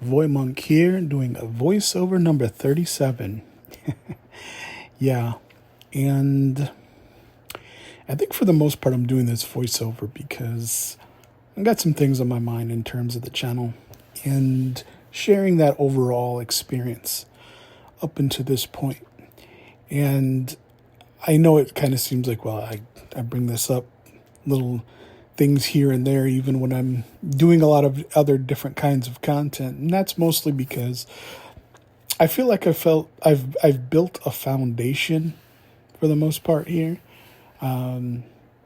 VoyMonk here, doing a voiceover number 37. Yeah, and I think for the most part I'm doing this voiceover because I've got some things on my mind in terms of the channel and sharing that overall experience up until this point. And I know it kind of seems like, well, I bring this up, little things here and there, even when I'm doing a lot of other different kinds of content. And that's mostly because I feel like I've built a foundation for the most part here. And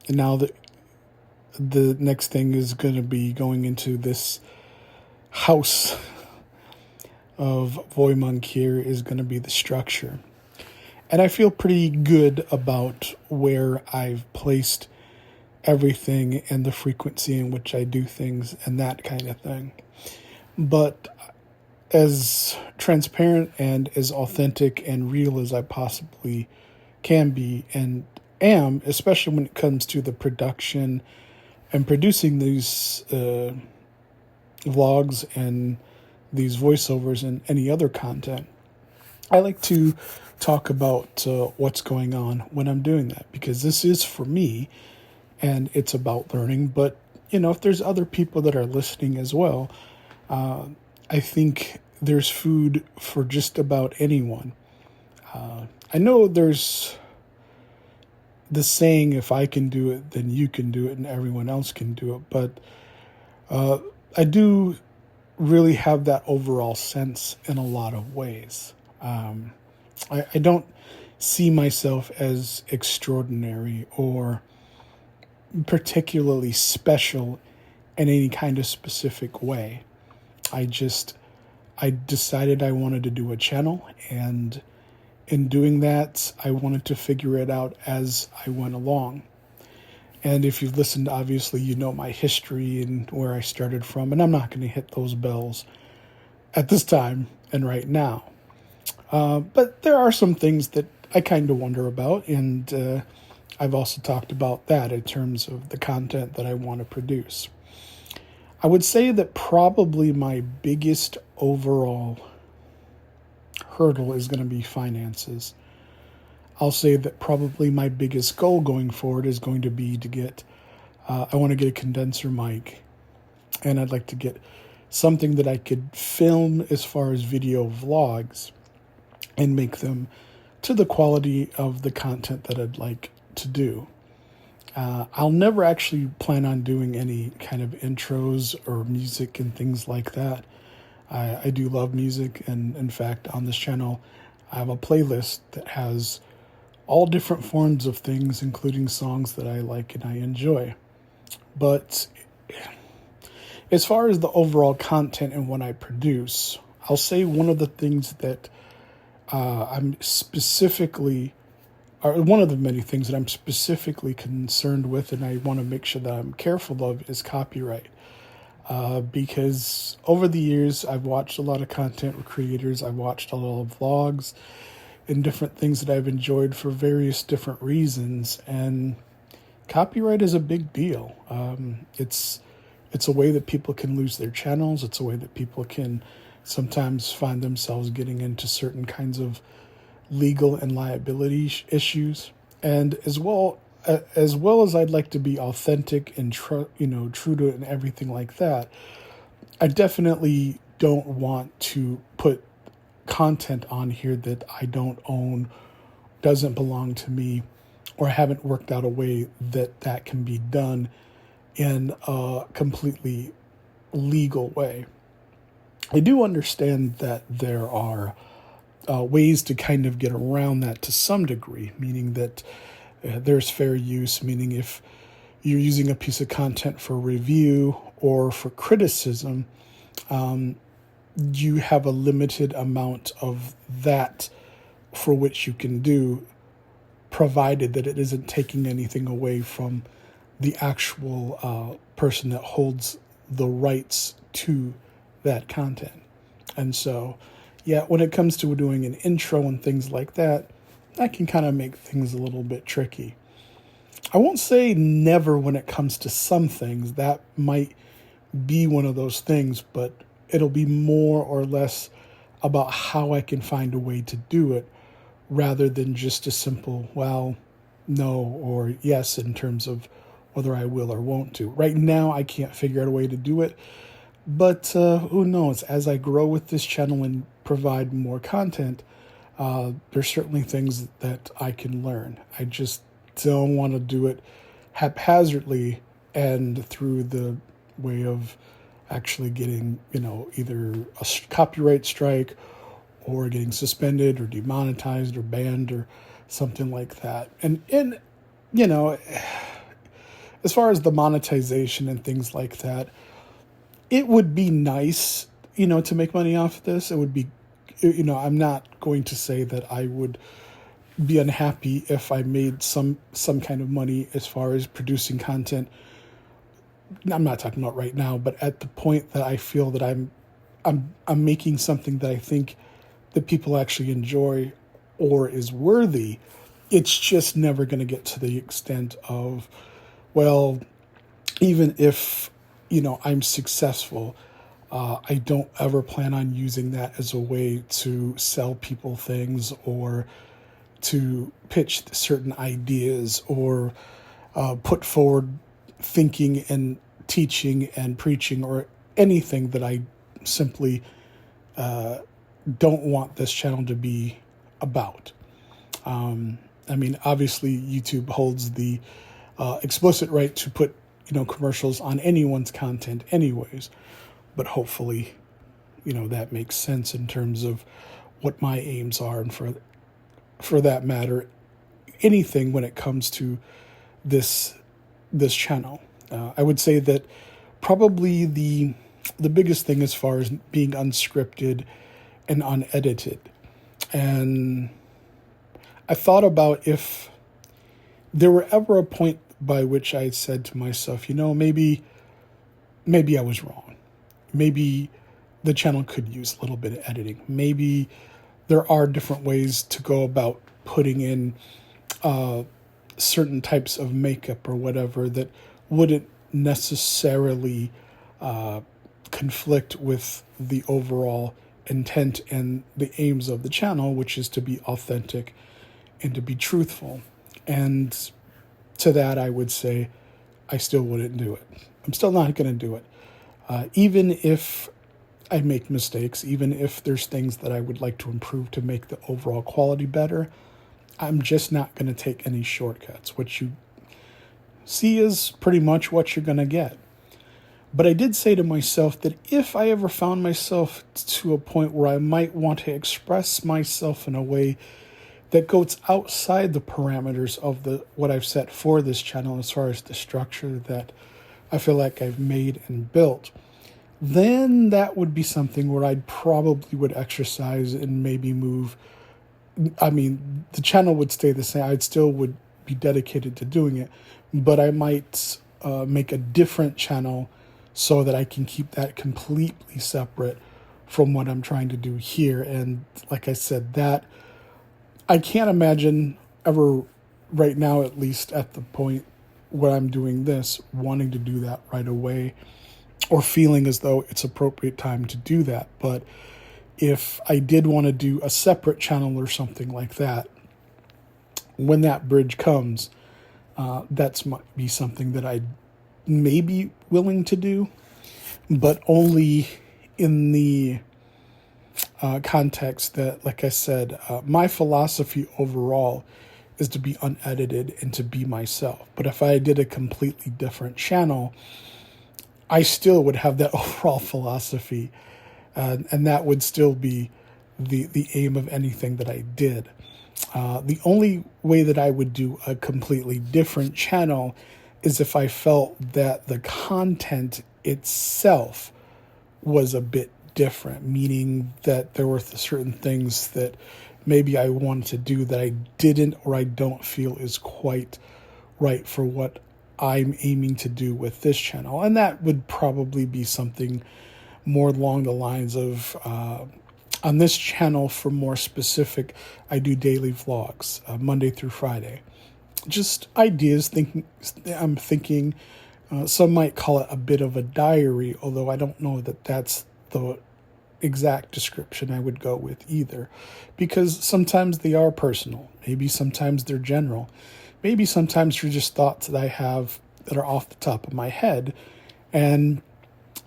now that the next thing is going to be going into this house of VoyMonk here is going to be the structure. And I feel pretty good about where I've placed everything and the frequency in which I do things and that kind of thing. But as transparent and as authentic and real as I possibly can be and am, especially when it comes to the production and producing these vlogs and these voiceovers and any other content, I like to talk about what's going on when I'm doing that, because this is for me and it's about learning. But, if there's other people that are listening as well, I think there's food for just about anyone. I know there's the saying, if I can do it, then you can do it and everyone else can do it. But I do really have that overall sense in a lot of ways. I don't see myself as extraordinary or particularly special in any kind of specific way. I decided I wanted to do a channel, and in doing that, I wanted to figure it out as I went along. And if you've listened, obviously, you know my history and where I started from, and I'm not going to hit those bells at this time and right now. But there are some things that I kind of wonder about, and I've also talked about that in terms of the content that I want to produce. I would say that probably my biggest overall hurdle is going to be finances. I'll say that probably my biggest goal going forward is going to be to get, I want to get a condenser mic, and I'd like to get something that I could film as far as video vlogs and make them to the quality of the content that I'd like to do. I'll never actually plan on doing any kind of intros or music and things like that. I do love music, and in fact, on this channel, I have a playlist that has all different forms of things, including songs that I like and I enjoy. But as far as the overall content and what I produce, I'll say one of the things that I'm specifically, or one of the many things that I'm specifically concerned with and I want to make sure that I'm careful of, is copyright. Because over the years, I've watched a lot of content creators, I've watched a lot of vlogs and different things that I've enjoyed for various different reasons, and copyright is a big deal. It's a way that people can lose their channels. It's a way that people can sometimes find themselves getting into certain kinds of legal and liability issues. And as well as I'd like to be authentic and true to it and everything like that, I definitely don't want to put content on here that I don't own, doesn't belong to me, or haven't worked out a way that can be done in a completely legal way. I do understand that there are ways to kind of get around that to some degree, meaning that there's fair use, meaning if you're using a piece of content for review or for criticism, you have a limited amount of that for which you can do, provided that it isn't taking anything away from the actual person that holds the rights to that content. And so, yeah, when it comes to doing an intro and things like that, that can kind of make things a little bit tricky. I won't say never when it comes to some things. That might be one of those things, but it'll be more or less about how I can find a way to do it rather than just a simple, well, no or yes in terms of whether I will or won't do. Right now, I can't figure out a way to do it, but who knows? As I grow with this channel and provide more content, there's certainly things that I can learn. I just don't want to do it haphazardly and through the way of actually getting, either a copyright strike or getting suspended or demonetized or banned or something like that. And as far as the monetization and things like that, it would be nice, to make money off of this. It would be, I'm not going to say that I would be unhappy if I made some kind of money as far as producing content. I'm not talking about right now, but at the point that I feel that I'm making something that I think that people actually enjoy or is worthy, it's just never going to get to the extent of, well, even if, I'm successful, I don't ever plan on using that as a way to sell people things or to pitch certain ideas or put forward thinking and teaching and preaching or anything that I simply don't want this channel to be about. Obviously YouTube holds the explicit right to put, commercials on anyone's content anyways, but hopefully, that makes sense in terms of what my aims are. And for that matter, anything when it comes to this channel. I would say that probably the biggest thing as far as being unscripted and unedited. And I thought about if there were ever a point by which I said to myself, maybe I was wrong. Maybe the channel could use a little bit of editing. Maybe there are different ways to go about putting in certain types of makeup or whatever that wouldn't necessarily conflict with the overall intent and the aims of the channel, which is to be authentic and to be truthful. And to that, I would say I still wouldn't do it. I'm still not going to do it. Even if I make mistakes, even if there's things that I would like to improve to make the overall quality better, I'm just not going to take any shortcuts. What you see is pretty much what you're going to get. But I did say to myself that if I ever found myself to a point where I might want to express myself in a way that goes outside the parameters of what I've set for this channel as far as the structure that I feel like I've made and built, then that would be something where I'd probably would exercise and maybe move. The channel would stay the same. I'd still would be dedicated to doing it, but I might make a different channel so that I can keep that completely separate from what I'm trying to do here. And like I said, that I can't imagine ever right now, at least at the point where I'm doing this, wanting to do that right away or feeling as though it's appropriate time to do that. But if I did want to do a separate channel or something like that, when that bridge comes, that's might be something that I may be willing to do, but only in the context that, like I said, my philosophy overall is to be unedited and to be myself. But if I did a completely different channel, I still would have that overall philosophy, and that would still be the aim of anything that I did. The only way that I would do a completely different channel is if I felt that the content itself was a bit different, meaning that there were certain things that maybe I wanted to do that I didn't or I don't feel is quite right for what I'm aiming to do with this channel. And that would probably be something more along the lines of, on this channel for more specific, I do daily vlogs, Monday through Friday. Just ideas, I'm thinking, some might call it a bit of a diary, although I don't know that that's the exact description I would go with either, because sometimes they are personal. Maybe sometimes they're general. Maybe sometimes they're just thoughts that I have that are off the top of my head, and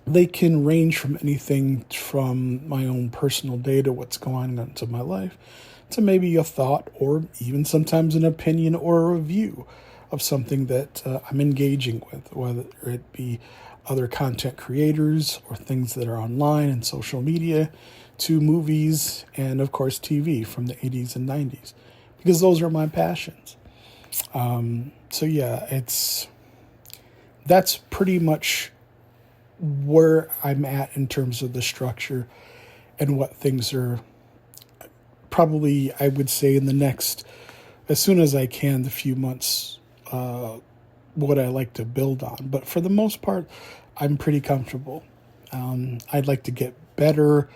they can range from anything from my own personal data, what's going on in my life, to maybe a thought or even sometimes an opinion or a review of something that I'm engaging with, whether it be other content creators or things that are online and social media, to movies and, of course, TV from the 80s and 90s, because those are my passions. So yeah, that's pretty much where I'm at in terms of the structure and what things are probably, I would say, in the next, as soon as I can, the few months, what I like to build on. But for the most part, I'm pretty comfortable. I'd like to get better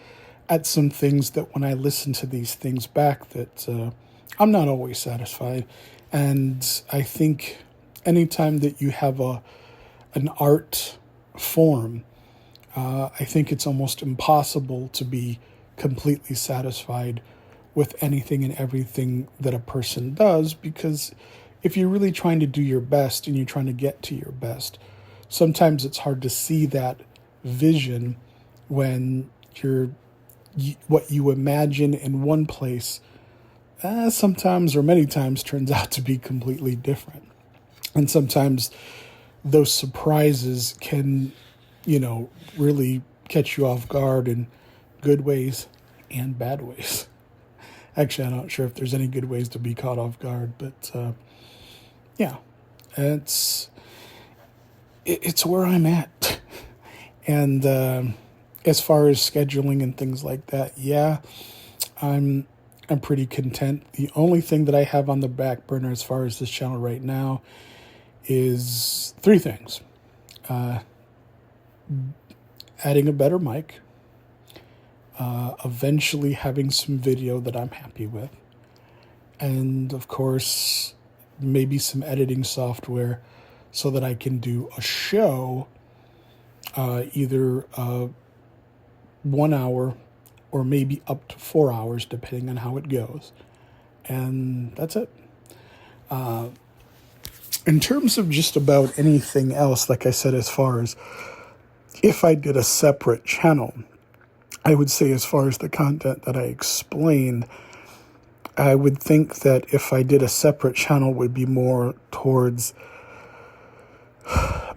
at some things that when I listen to these things back that I'm not always satisfied. And I think anytime that you have an art form, I think it's almost impossible to be completely satisfied with anything and everything that a person does, because if you're really trying to do your best and you're trying to get to your best, sometimes it's hard to see that vision when what you imagine in one place sometimes or many times turns out to be completely different. And sometimes those surprises can, really catch you off guard in good ways and bad ways. Actually, I'm not sure if there's any good ways to be caught off guard, but yeah, it's where I'm at. And as far as scheduling and things like that, yeah, I'm pretty content. The only thing that I have on the back burner as far as this channel right now is 3 things. Adding a better mic, eventually having some video that I'm happy with, and of course, maybe some editing software so that I can do a show, either 1 hour or maybe up to 4 hours, depending on how it goes. And that's it. In terms of just about anything else, like I said, as far as if I did a separate channel, I would say as far as the content that I explained, I would think that if I did a separate channel, would be more towards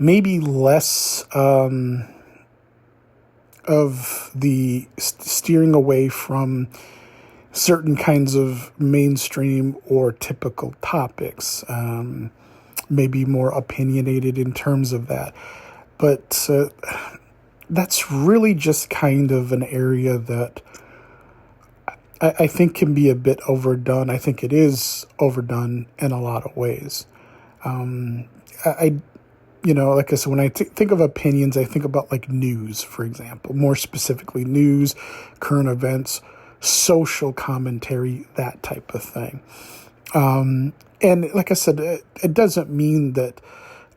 maybe less of the steering away from certain kinds of mainstream or typical topics, maybe more opinionated in terms of that. But that's really just kind of an area that I think can be a bit overdone. I think it is overdone in a lot of ways. Like I said, when I think of opinions, I think about like news, for example, more specifically news, current events, social commentary, that type of thing. And like I said, it doesn't mean that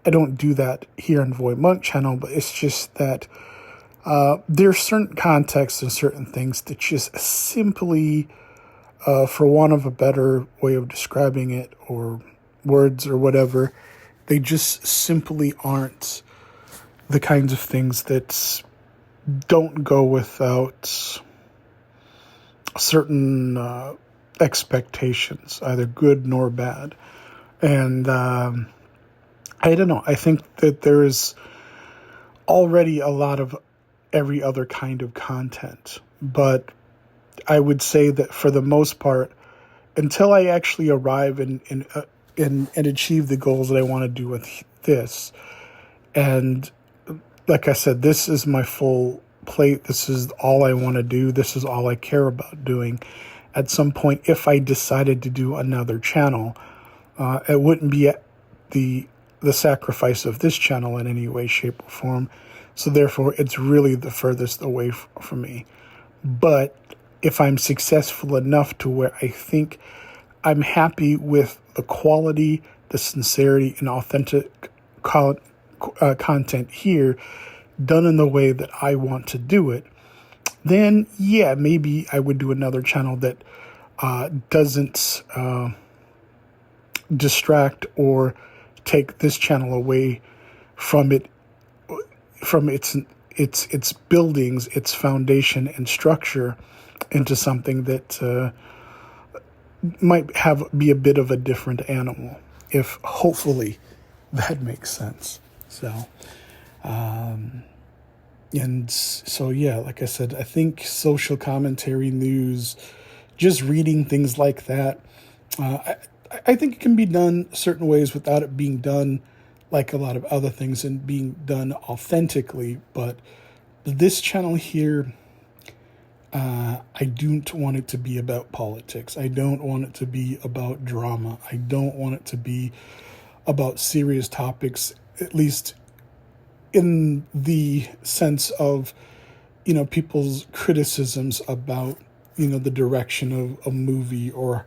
I don't do that here on VoyMonk channel, but it's just that there are certain contexts and certain things that just simply, for want of a better way of describing it, or words or whatever, they just simply aren't the kinds of things that don't go without certain expectations, either good nor bad. And I don't know. I think that there is already a lot of every other kind of content, but I would say that for the most part, until I actually arrive and achieve the goals that I want to do with this, and like I said, this is my full plate. This is all I want to do. This is all I care about doing. At some point, if I decided to do another channel, it wouldn't be at the sacrifice of this channel in any way, shape, or form. So therefore, it's really the furthest away from me. But if I'm successful enough to where I think I'm happy with the quality, the sincerity, and authentic content here, done in the way that I want to do it, then yeah, maybe I would do another channel that doesn't distract or take this channel away from its buildings, its foundation and structure, into something that might be a bit of a different animal, if hopefully that makes sense. So, and so, yeah, like I said, I think social commentary, news, just reading things like that, I think it can be done certain ways without it being done like a lot of other things and being done authentically. But this channel here, I don't want it to be about politics. I don't want it to be about drama. I don't want it to be about serious topics, at least in the sense of, people's criticisms about, the direction of a movie or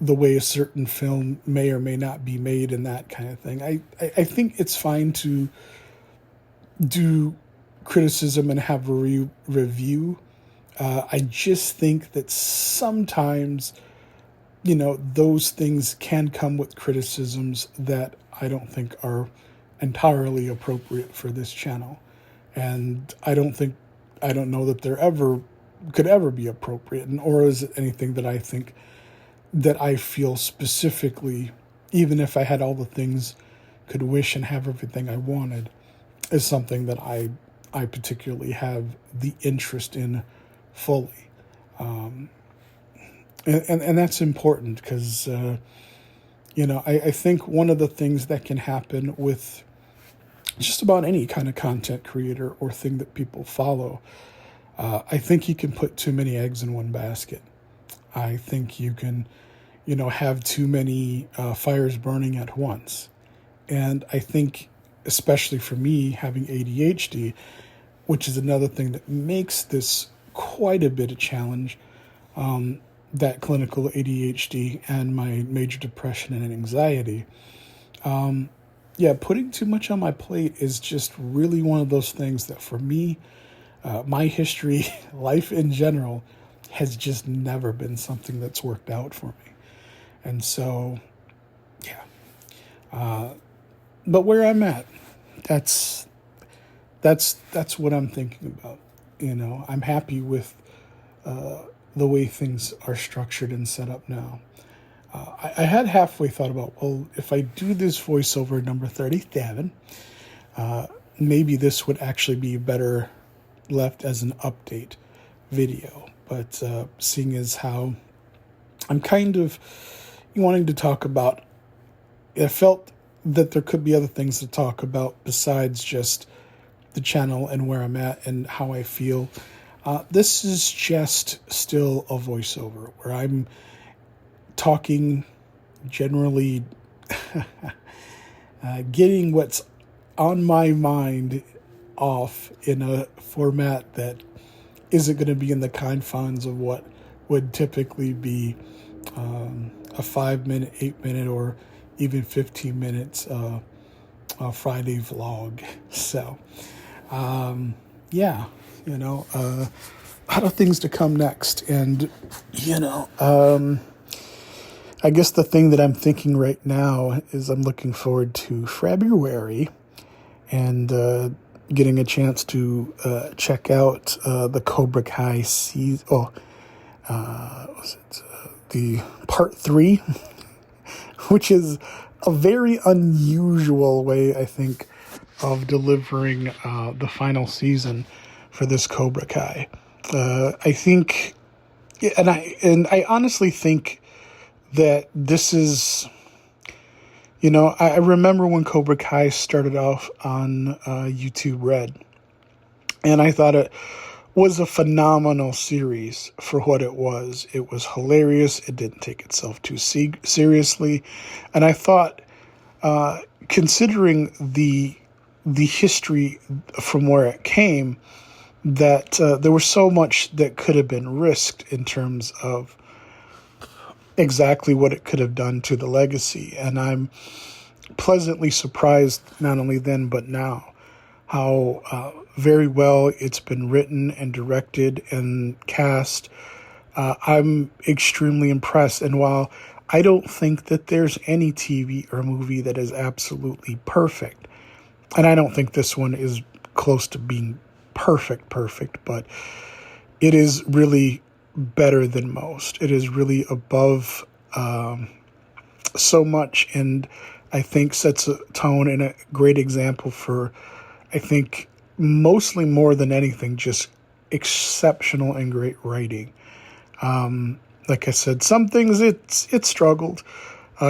the way a certain film may or may not be made and that kind of thing. I think it's fine to do criticism and have a review. I just think that sometimes, those things can come with criticisms that I don't think are entirely appropriate for this channel. And I don't know that there could ever be appropriate, or is it anything that I think that I feel specifically, even if I had all the things, could wish and have everything I wanted, is something that I particularly have the interest in fully. And that's important because, I think one of the things that can happen with just about any kind of content creator or thing that people follow, I think you can put too many eggs in one basket. I think you can, have too many fires burning at once. And I think, especially for me, having ADHD, which is another thing that makes this quite a bit of challenge, that clinical ADHD and my major depression and anxiety. Putting too much on my plate is just really one of those things that for me, my history, life in general, has just never been something that's worked out for me. And so, but where I'm at, that's what I'm thinking about. I'm happy with the way things are structured and set up now. I had halfway thought about, well, if I do this voiceover number 37, maybe this would actually be better left as an update video. But seeing as how I'm kind of wanting to talk about, I felt that there could be other things to talk about besides just the channel and where I'm at and how I feel. This is just still a voiceover where I'm talking, generally getting what's on my mind off in a format that isn't going to be in the confines of what would typically be a 5-minute, 8-minute, or even 15 minutes Friday vlog. So, a lot of things to come next. And, I guess the thing that I'm thinking right now is I'm looking forward to February and getting a chance to check out the Cobra Kai season. The part 3, which is a very unusual way, I think, of delivering the final season for this Cobra Kai. I think, and I honestly think that this is, I remember when Cobra Kai started off on YouTube Red, and I thought it was a phenomenal series for what it was. It was hilarious. It didn't take itself too seriously, and I thought, considering the history from where it came, that there was so much that could have been risked in terms of exactly what it could have done to the legacy. And I'm pleasantly surprised, not only then but now, how very well it's been written and directed and cast. I'm extremely impressed. And while I don't think that there's any TV or movie that is absolutely perfect, and I don't think this one is close to being perfect, but it is really better than most. It is really above so much, and I think sets a tone and a great example for, I think, mostly more than anything, just exceptional and great writing. Like I said, some things it's struggled,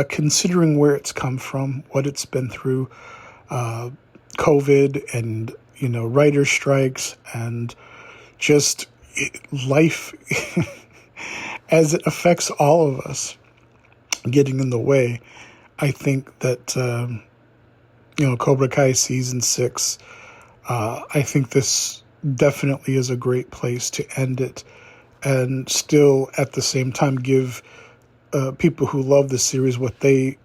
considering where it's come from, what it's been through, COVID and, writer strikes and just life as it affects all of us getting in the way. I think that, Cobra Kai season 6, I think this definitely is a great place to end it, and still at the same time give people who love the series what they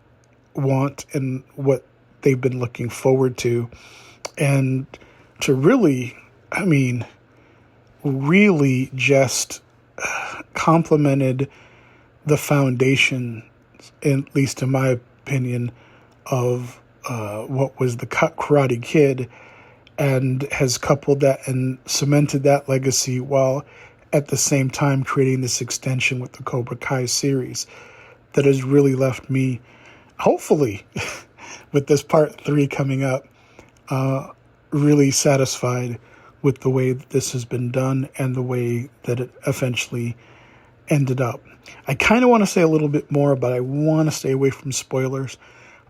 want and what they've been looking forward to, and to really just complemented the foundation, at least in my opinion, of what was the Karate Kid, and has coupled that and cemented that legacy while at the same time creating this extension with the Cobra Kai series that has really left me, hopefully, with this part 3 coming up, really satisfied with the way that this has been done and the way that it eventually ended up. I kind of want to say a little bit more, but I want to stay away from spoilers.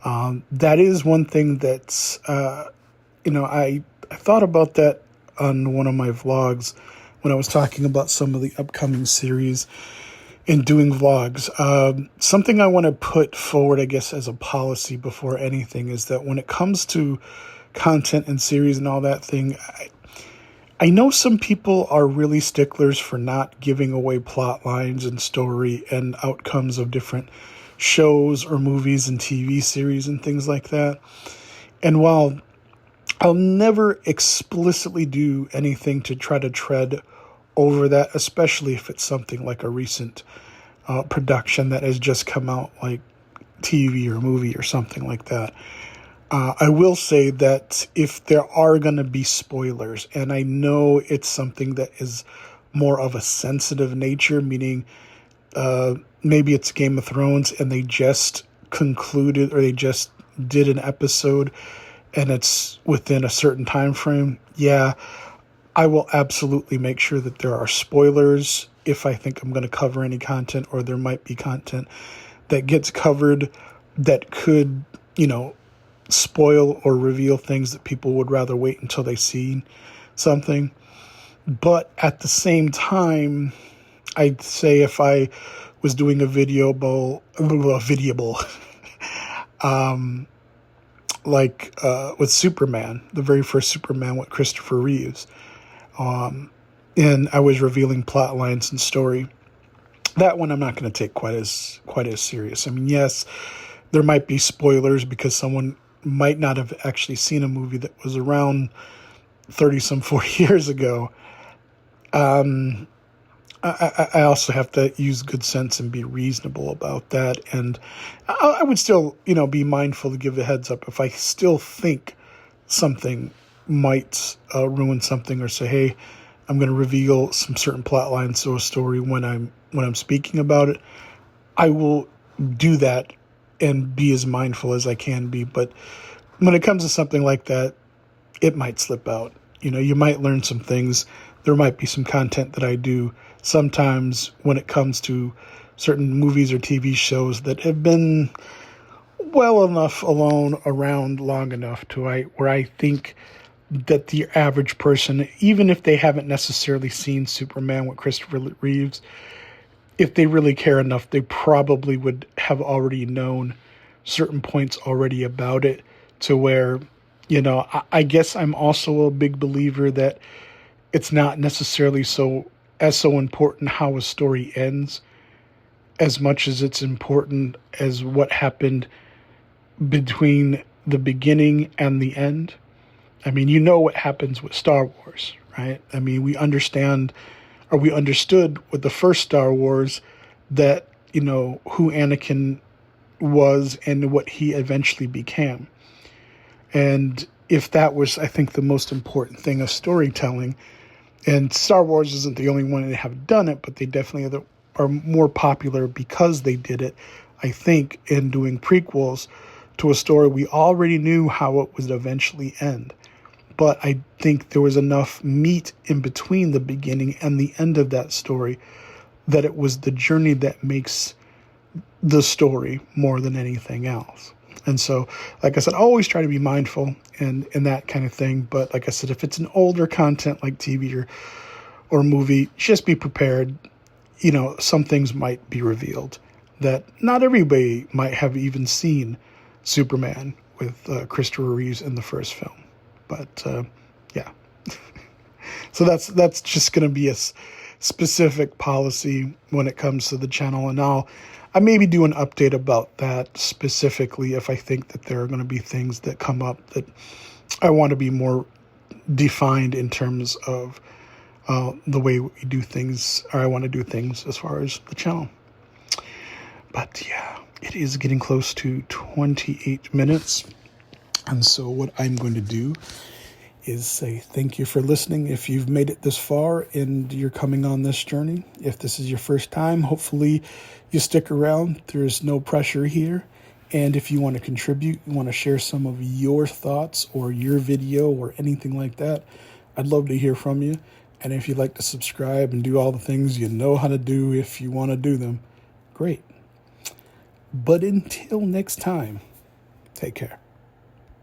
That is one thing that's, I thought about that on one of my vlogs when I was talking about some of the upcoming series and doing vlogs. Something I want to put forward, I guess, as a policy before anything is that when it comes to content and series and all that thing, I know some people are really sticklers for not giving away plot lines and story and outcomes of different shows or movies and TV series and things like that. And while I'll never explicitly do anything to try to tread over that, especially if it's something like a recent production that has just come out, like TV or movie or something like that, I will say that if there are going to be spoilers, and I know it's something that is more of a sensitive nature, meaning maybe it's Game of Thrones and they just concluded or they just did an episode and it's within a certain time frame, yeah, I will absolutely make sure that there are spoilers if I think I'm going to cover any content, or there might be content that gets covered that could, spoil or reveal things that people would rather wait until they see something. But at the same time, I'd say if I was doing a videoable, like with Superman, the very first Superman with Christopher Reeves, and I was revealing plot lines and story, that one I'm not going to take quite as serious. I mean, yes, there might be spoilers because someone might not have actually seen a movie that was around 40 years ago. I also have to use good sense and be reasonable about that. And I would still, be mindful to give a heads up if I still think something might ruin something, or say, hey, I'm going to reveal some certain plot lines or a story when I'm speaking about it. I will do that and be as mindful as I can be. But when it comes to something like that, it might slip out. You might learn some things. There might be some content that I do sometimes when it comes to certain movies or TV shows that have been well enough around long enough to where I think that the average person, even if they haven't necessarily seen Superman with Christopher Reeves, if they really care enough, they probably would have already known certain points already about it, to where, I guess I'm also a big believer that it's not necessarily so important how a story ends as much as it's important as what happened between the beginning and the end. I mean, you know what happens with Star Wars, right? I mean, we understood with the first Star Wars that, who Anakin was and what he eventually became. And if that was, I think, the most important thing of storytelling, and Star Wars isn't the only one that have done it, but they definitely are more popular because they did it, I think, in doing prequels to a story we already knew how it would eventually end. But I think there was enough meat in between the beginning and the end of that story that it was the journey that makes the story more than anything else. And so, like I said, I always try to be mindful and that kind of thing. But like I said, if it's an older content like TV or movie, just be prepared. Some things might be revealed that not everybody might have even seen Superman with Christopher Reeves in the first film. But yeah, so that's just going to be a specific policy when it comes to the channel, and I maybe do an update about that specifically if I think that there are going to be things that come up that I want to be more defined in terms of the way we do things, or I want to do things as far as the channel. But yeah, it is getting close to 28 minutes. And so what I'm going to do is say thank you for listening. If you've made it this far and you're coming on this journey, if this is your first time, hopefully you stick around. There's no pressure here. And if you want to contribute, you want to share some of your thoughts or your video or anything like that, I'd love to hear from you. And if you'd like to subscribe and do all the things you know how to do if you want to do them, great. But until next time, take care.